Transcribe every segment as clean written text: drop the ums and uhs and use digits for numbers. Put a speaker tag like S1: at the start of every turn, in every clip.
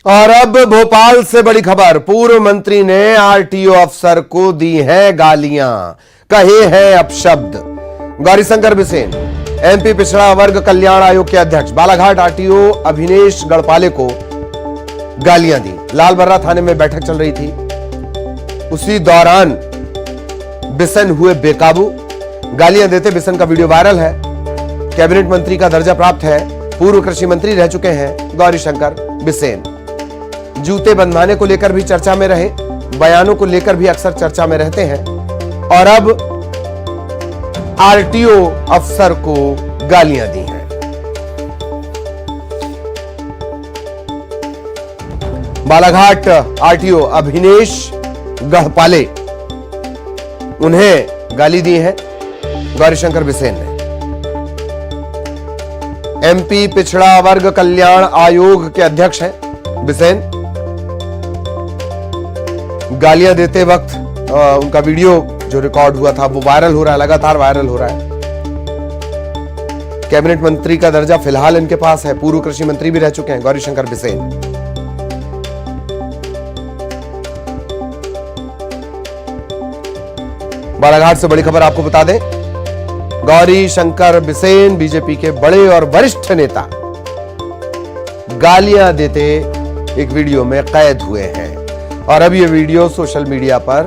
S1: और अब भोपाल से बड़ी खबर। पूर्व मंत्री ने आरटीओ अफसर को दी हैं गालियां, कहे हैं अपशब्द। गौरीशंकर बिसेन एमपी पिछड़ा वर्ग कल्याण आयोग के अध्यक्ष बालाघाट आरटीओ अभिनेश गढ़पाले को गालियां दी। लालबर्रा थाने में बैठक चल रही थी, उसी दौरान बिसेन हुए बेकाबू। गालियां देते बिसेन का वीडियो वायरल है। कैबिनेट मंत्री का दर्जा प्राप्त है। पूर्व कृषि मंत्री रह चुके हैं गौरीशंकर बिसेन। जूते बंधवाने को लेकर भी चर्चा में रहे, बयानों को लेकर भी अक्सर चर्चा में रहते हैं और अब आरटीओ अफसर को गालियां दी हैं। बालाघाट आरटीओ अभिनेश गढ़पाले, उन्हें गाली दी है गौरीशंकर बिसेन ने। एमपी पिछड़ा वर्ग कल्याण आयोग के अध्यक्ष हैं बिसेन। गालियां देते वक्त उनका वीडियो जो रिकॉर्ड हुआ था वो वायरल हो रहा है, लगातार वायरल हो रहा है। कैबिनेट मंत्री का दर्जा फिलहाल इनके पास है। पूर्व कृषि मंत्री भी रह चुके हैं गौरीशंकर बिसेन। बालाघाट से बड़ी खबर आपको बता दें, गौरीशंकर बिसेन बीजेपी के बड़े और वरिष्ठ नेता गालियां देते एक वीडियो में कैद हुए हैं और अब यह वीडियो सोशल मीडिया पर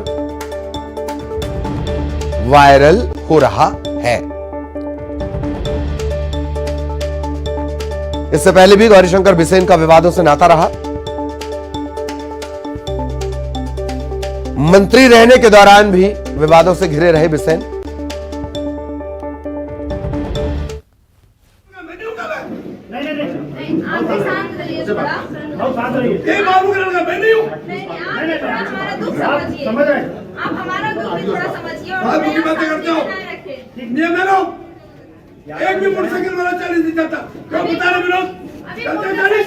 S1: वायरल हो रहा है। इससे पहले भी गौरीशंकर बिसेन का विवादों से नाता रहा। मंत्री रहने के दौरान भी विवादों से घिरे रहे बिसेन।
S2: आप हमारा दुख भी थोड़ा समझिए और दुखी बातें करते हो। नियम है ना, एक भी मोटरसाइकिल वाला 40 नहीं चलता। क्यों बता रहे विनोद? चलते 40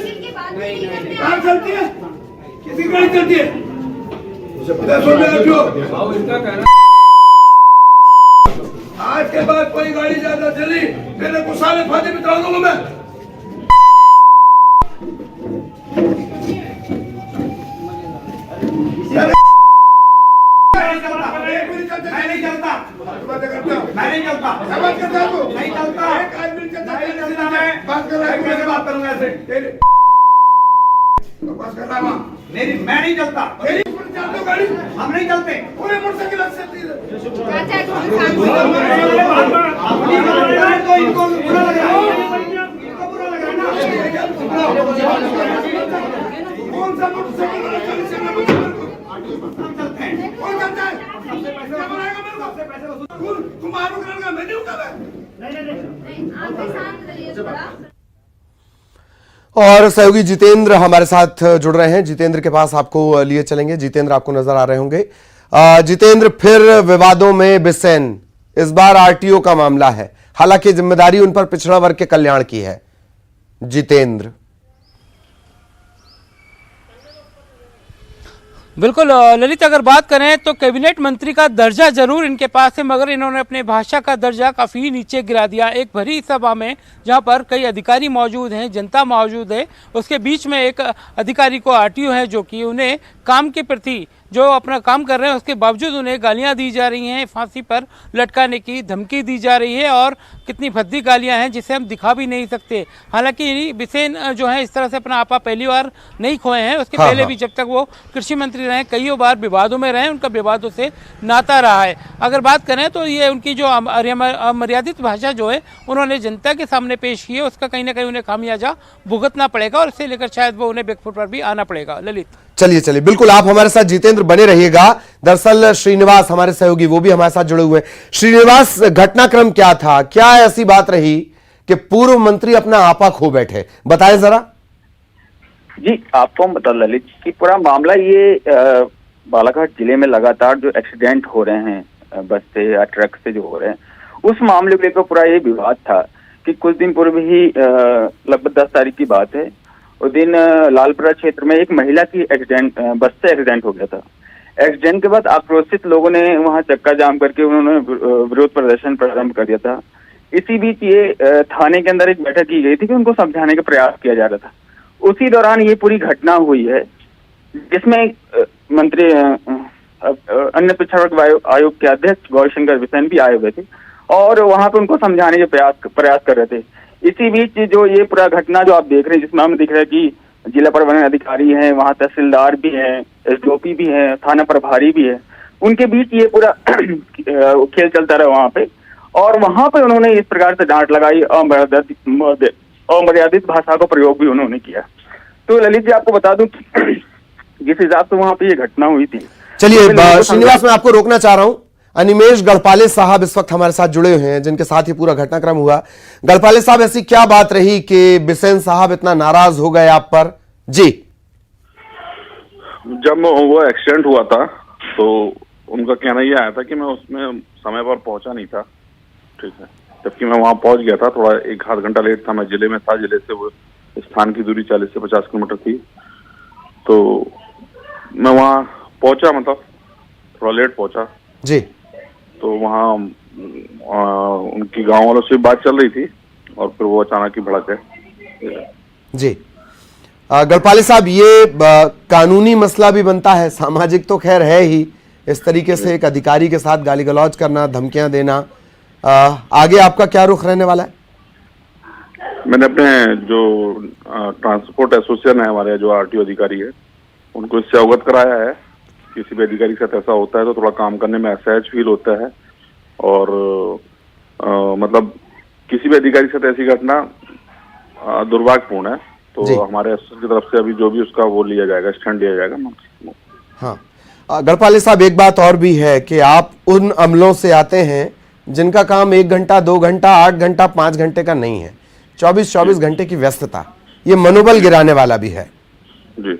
S2: कार चलती है, किसी गाड़ी चलती है। आज के बाद कोई गाड़ी ज्यादा चली मेरे गुस्सा में फांसी बिता दूंगा मैं।
S3: मैं नहीं चलता, हम नहीं चलते।
S2: पूरे मोटरसाइकिल
S3: तो इनको बुरा लग रहा है, इनको बुरा लग रहा है
S2: कौन सा मोटरसाइकिल वाला 40
S3: हम चलते हैं।
S2: कौन करता है? क्या बनाएगा मेरे को? तुम आरोप करेगा, मैं नहीं हूँ कब?
S1: और सहयोगी जितेंद्र हमारे साथ जुड़ रहे हैं। जितेंद्र के पास आपको लिए चलेंगे। जितेंद्र आपको नजर आ रहे होंगे। जितेंद्र, फिर विवादों में बिसेन, इस बार आरटीओ का मामला है, हालांकि जिम्मेदारी उन पर पिछड़ा वर्ग के कल्याण की है। जितेंद्र,
S4: बिल्कुल ललित, अगर बात करें तो कैबिनेट मंत्री का दर्जा जरूर इनके पास है, मगर इन्होंने अपने भाषा का दर्जा काफ़ी नीचे गिरा दिया। एक भरी सभा में जहां पर कई अधिकारी मौजूद हैं, जनता मौजूद है, उसके बीच में एक अधिकारी को आरटीओ है जो कि उन्हें काम के प्रति जो अपना काम कर रहे हैं उसके बावजूद उन्हें गालियां दी जा रही हैं, फांसी पर लटकाने की धमकी दी जा रही है और कितनी भद्दी गालियां हैं जिसे हम दिखा भी नहीं सकते। हालांकि बिसेन जो है इस तरह से अपना आपा पहली बार नहीं खोए हैं, उसके पहले भी जब तक वो कृषि मंत्री रहे कईयों बार विवादों में रहे, उनका विवादों से नाता रहा है। अगर बात करें तो ये उनकी जो अमर्यादित भाषा जो है उन्होंने जनता के सामने पेश की है, उसका कहीं ना कहीं उन्हें खामियाजा भुगतना पड़ेगा और इससे लेकर शायद वो उन्हें बैकफुट पर भी आना पड़ेगा। ललित,
S1: चलिए बिल्कुल आप हमारे साथ जितेंद्र बने रहिएगा। दरअसल श्रीनिवास हमारे सहयोगी वो भी हमारे साथ जुड़े हुए हैं। श्रीनिवास, घटनाक्रम क्या था? क्या ऐसी बात रही कि पूर्व मंत्री अपना आपा खो बैठे? बताएं जरा।
S5: जी, आपको बता ललित कि पूरा मामला ये बालाघाट जिले में लगातार जो एक्सीडेंट हो रहे हैं बस से या ट्रक से जो हो रहे हैं, उस मामले को लेकर पूरा ये विवाद था कि कुछ दिन पूर्व ही लगभग 10 तारीख की बात है, उस दिन लालबर्रा क्षेत्र में एक महिला की बस से एक्सीडेंट हो गया था। एक्सीडेंट के बाद आक्रोशित लोगों ने वहां चक्का जाम करके उन्होंने विरोध प्रदर्शन प्रारंभ कर दिया था। इसी बीच ये थाने के अंदर एक बैठक की गई थी कि उनको समझाने का प्रयास किया जा रहा था। उसी दौरान ये पूरी घटना हुई है, जिसमें मंत्री अन्य पिछड़ा वर्ग आयोग के अध्यक्ष गौरीशंकर बिसेन भी आए हुए थे और वहां पे उनको समझाने के प्रयास कर रहे थे। इसी बीच जो ये पूरा घटना जो आप देख रहे हैं, जिसमें हमें दिख रहा है कि जिला प्रबंधन अधिकारी हैं, वहाँ तहसीलदार भी हैं, एसडीओपी भी हैं, थाना प्रभारी भी है, उनके बीच ये पूरा खेल चलता रहा वहाँ पे। और वहाँ पे उन्होंने इस प्रकार से डांट लगाई, अमर्यादित भाषा का प्रयोग भी उन्होंने किया। तो ललित जी आपको बता दूं जिस हिसाब से वहाँ पे ये घटना हुई थी।
S1: चलिए श्रीनिवास, मैं आपको रोकना चाह रहा हूं। अनिमेष गढ़पाले साहब इस वक्त हमारे साथ जुड़े हुए हैं, जिनके साथ ही पूरा घटनाक्रम हुआ। गढ़पाले साहब, ऐसी क्या बात रही कि बिसेन साहब इतना नाराज हो गए आप पर? जी,
S6: जब वो एक्सीडेंट हुआ था तो उनका कहना ये आया था कि मैं उसमें समय पर पहुंचा नहीं था, ठीक है, जबकि मैं वहां पहुंच गया था। थोड़ा 1-8 घंटा लेट था, मैं जिले में था। जिले से वो स्थान की दूरी 40 से 50 किलोमीटर थी, तो मैं वहां पहुंचा, मतलब थोड़ा लेट पहुंचा
S1: जी।
S6: तो वहाँ उनकी गांव वालों से बात चल रही थी और फिर वो अचानक ही भड़क गए।
S1: जी गढ़पाले साहब, ये कानूनी मसला भी बनता है, सामाजिक तो खैर है ही। इस तरीके से एक अधिकारी के साथ गाली गलौज करना, धमकियां देना, आगे आपका क्या रुख रहने वाला है?
S6: मैंने अपने जो ट्रांसपोर्ट एसोसिएशन है हमारे, जो आरटीओ अधिकारी है, उनको इससे अवगत कराया है। किसी भी अधिकारी के साथ ऐसा होता है तो थोड़ा काम करने में असहज फील होता है और मतलब किसी भी अधिकारी के साथ ऐसी घटना दुर्भाग्यपूर्ण है। तो हमारे एसोसिएशन की तरफ से अभी जो भी उसका वो लिया जाएगा, स्टैंड लिया जाएगा।
S1: हाँ, गढ़पाले साहब, एक बात और भी है कि आप उन अमलों से आते हैं जिनका काम 1 घंटा, 2 घंटा, 8 घंटा, 5 घंटे का नहीं है, 24 घंटे की व्यस्तता, ये मनोबल गिराने वाला भी है।
S6: जी,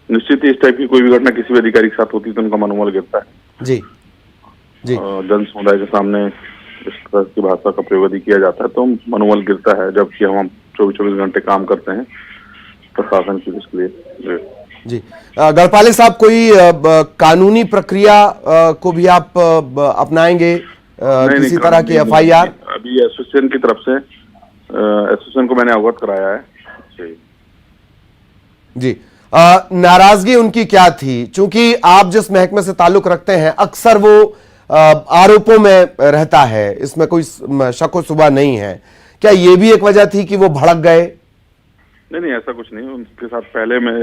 S6: निश्चित ही इस टाइप की कोई भी घटना किसी भी अधिकारी के साथ होती है तो उनका मनोबल गिरता है।
S1: जी जी,
S6: जन समुदाय के सामने इस तरह की भाषा का प्रयोग यदि किया जाता है तो मनोबल गिरता है, जबकि हम 24 घंटे काम करते हैं प्रशासन की इसके लिए। जी,
S1: गढ़पाले साहब, कोई कानूनी प्रक्रिया को भी आप अपनाएंगे, किसी तरह की FIR?
S6: अभी एसोसिएशन की तरफ से एसोसिएशन को मैंने अवगत कराया है।
S1: जी, नाराजगी उनकी क्या थी? चूंकि आप जिस महकमे से ताल्लुक रखते हैं, अक्सर वो आरोपों में रहता है, इसमें कोई शक व शुबा नहीं है। क्या ये भी एक वजह थी कि वो भड़क गए?
S6: नहीं, ऐसा कुछ नहीं। उनके साथ पहले मैं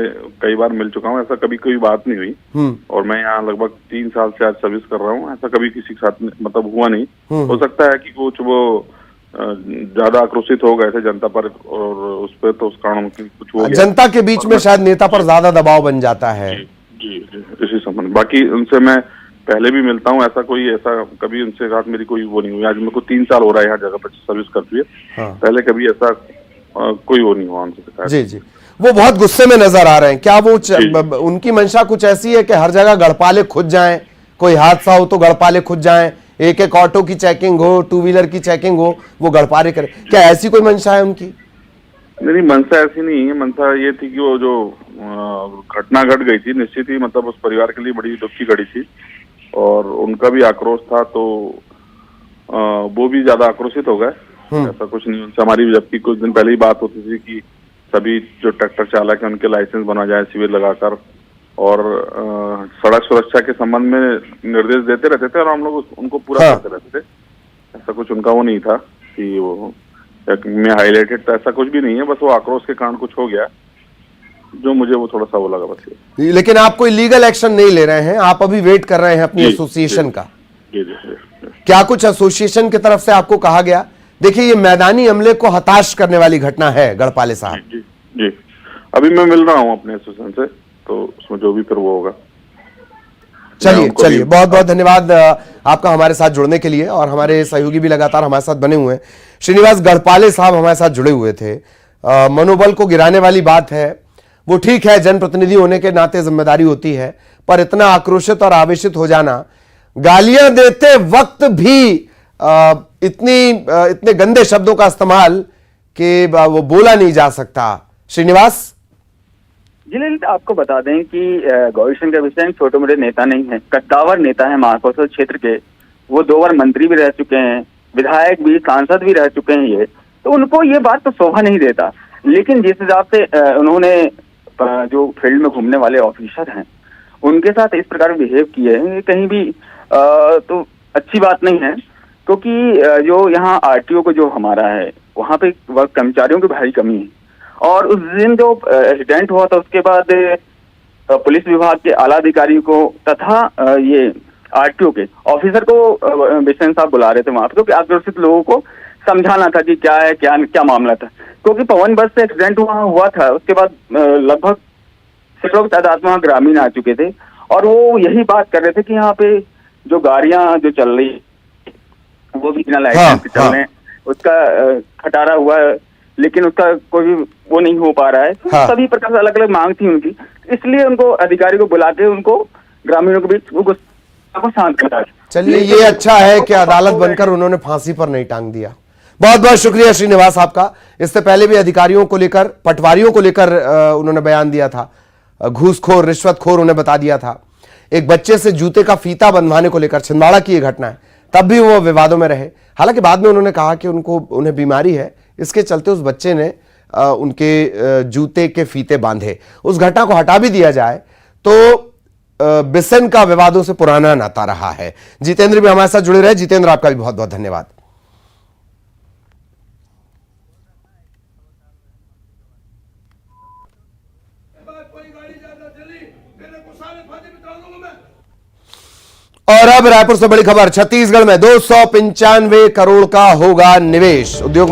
S6: कई बार मिल चुका हूँ, ऐसा कभी कोई बात नहीं हुई। और मैं यहाँ लगभग 3 साल से आज सर्विस कर रहा हूँ, ऐसा कभी किसी के साथ मतलब हुआ नहीं। हो सकता है कि कुछ वो ज्यादा आक्रोशित हो गए थे जनता पर और उस पर, तो उस कारण कुछ हो गया।
S1: जनता के बीच में शायद नेता पर ज्यादा दबाव बन जाता है।
S6: जी, इसी संबंध। बाकी उनसे मैं पहले भी मिलता हूँ, ऐसा कभी उनसे साथ मेरी कोई वो नहीं हुई। आज मेरे को 3 साल हो रहा है यहाँ जगह पर सर्विस करती है। पहले कभी ऐसा कोई वो नहीं हुआ उनसे। जी
S1: जी, वो बहुत गुस्से में नजर आ रहे हैं। क्या वो उनकी मंशा कुछ ऐसी है कि हर जगह गढ़पाले खुद जाएं, कोई हादसा हो तो गढ़पाले खुद जाएं, एक ऑटो की चेकिंग हो, 2 व्हीलर की चेकिंग हो, वो गढ़पाले करें? क्या ऐसी कोई मंशा है उनकी?
S6: नहीं, मंशा ऐसी नहीं है। मंशा ये थी कि वो जो घटना घट गई थी, निश्चित ही मतलब उस परिवार के लिए बड़ी दुख की घड़ी थी और उनका भी आक्रोश था, तो वो भी ज्यादा आक्रोशित हो गए। ऐसा कुछ नहीं उनसे हमारी, जबकि कुछ दिन पहले ही बात होती थी कि सभी जो ट्रैक्टर चालक है उनके लाइसेंस बना जाए शिविर लगाकर, और सड़क सुरक्षा के संबंध में निर्देश देते रहते थे और हम लोग उनको पूरा करते रहते थे। ऐसा कुछ उनका वो नहीं था कि वो में हाईलाइटेड था, ऐसा कुछ भी नहीं है। बस वो आक्रोश के कारण कुछ हो गया जो मुझे वो थोड़ा सा वो लगा बस।
S1: लेकिन आप कोई लीगल एक्शन नहीं ले रहे हैं, आप अभी वेट कर रहे हैं अपनी एसोसिएशन का?
S6: जी।
S1: क्या कुछ एसोसिएशन की तरफ से आपको कहा गया? देखिए, ये मैदानी अमले को हताश करने वाली घटना है गढ़पाले साहब।
S6: जी, अभी मैं मिल रहा हूँ अपने एसोसिएशन से, तो उसमें जो भी फिर वो होगा।
S1: चलिए, बहुत बहुत धन्यवाद आपका हमारे साथ जुड़ने के लिए, और हमारे सहयोगी भी लगातार हमारे साथ बने हुए हैं। श्रीनिवास गढ़पाले साहब हमारे साथ जुड़े हुए थे। मनोबल को गिराने वाली बात है, वो ठीक है, जनप्रतिनिधि होने के नाते जिम्मेदारी होती है, पर इतना आक्रोशित और आवेशित हो जाना, गालियां देते वक्त भी इतने गंदे शब्दों का इस्तेमाल कि वो बोला नहीं जा सकता। श्रीनिवास
S5: जी, ललित आपको बता दें कि गौरीशंकर बिसेन छोटे मोटे नेता नहीं है, कद्दावर नेता है महाकौशल क्षेत्र के। वो 2 बार मंत्री भी रह चुके हैं, विधायक भी, सांसद भी रह चुके हैं। ये तो उनको ये बात तो शोभा नहीं देता। लेकिन जिस हिसाब से उन्होंने जो फील्ड में घूमने वाले ऑफिसर हैं उनके साथ इस प्रकार बिहेव किए हैं, कहीं भी तो अच्छी बात नहीं है। क्योंकि जो यहाँ आरटीओ को जो हमारा है वहाँ पे वर्क कर्मचारियों की भारी कमी है, और उस दिन जो एक्सीडेंट हुआ था उसके बाद पुलिस विभाग के आला अधिकारी को तथा ये आरटीओ के ऑफिसर को बिसेन साहब बुला रहे थे वहां पे, क्योंकि आक्रोशित लोगों को समझाना था कि क्या है क्या मामला था। क्योंकि पवन बस से एक्सीडेंट हुआ था, उसके बाद लगभग सैकड़ों की तादाद में वहाँ ग्रामीण आ चुके थे, और वो यही बात कर रहे थे कि यहाँ पे जो गाड़ियां जो चल रही वो भी बिना लाइसेंस के चल रहे हैं, उसका खटारा हुआ है, लेकिन उसका कोई भी वो नहीं हो पा रहा है। तो सभी प्रकार से अलग अलग मांग थी उनकी, इसलिए उनको अधिकारी को बुला के उनको ग्रामीणों के बीच वो को शांत करा।
S1: चलिए, ये अच्छा है कि अदालत बनकर उन्होंने फांसी पर नहीं टांग दिया। बहुत बहुत शुक्रिया श्रीनिवास आपका। इससे पहले भी अधिकारियों को लेकर, पटवारियों को लेकर उन्होंने बयान दिया था, घूसखोर रिश्वतखोर उन्हें बता दिया था। एक बच्चे से जूते का फीता बंधवाने को लेकर छिंदवाड़ा की यह घटना है, तब भी वो विवादों में रहे। हालांकि बाद में उन्होंने कहा कि उन्हें बीमारी है, इसके चलते उस बच्चे ने उनके जूते के फीते बांधे। उस घटना को हटा भी दिया जाए तो बिसेन का विवादों से पुराना नाता रहा है। जितेंद्र भी हमारे साथ जुड़े रहे। जितेंद्र, आपका भी बहुत बहुत धन्यवाद। और अब रायपुर से बड़ी खबर, छत्तीसगढ़ में 295 करोड़ का होगा निवेश। उद्योग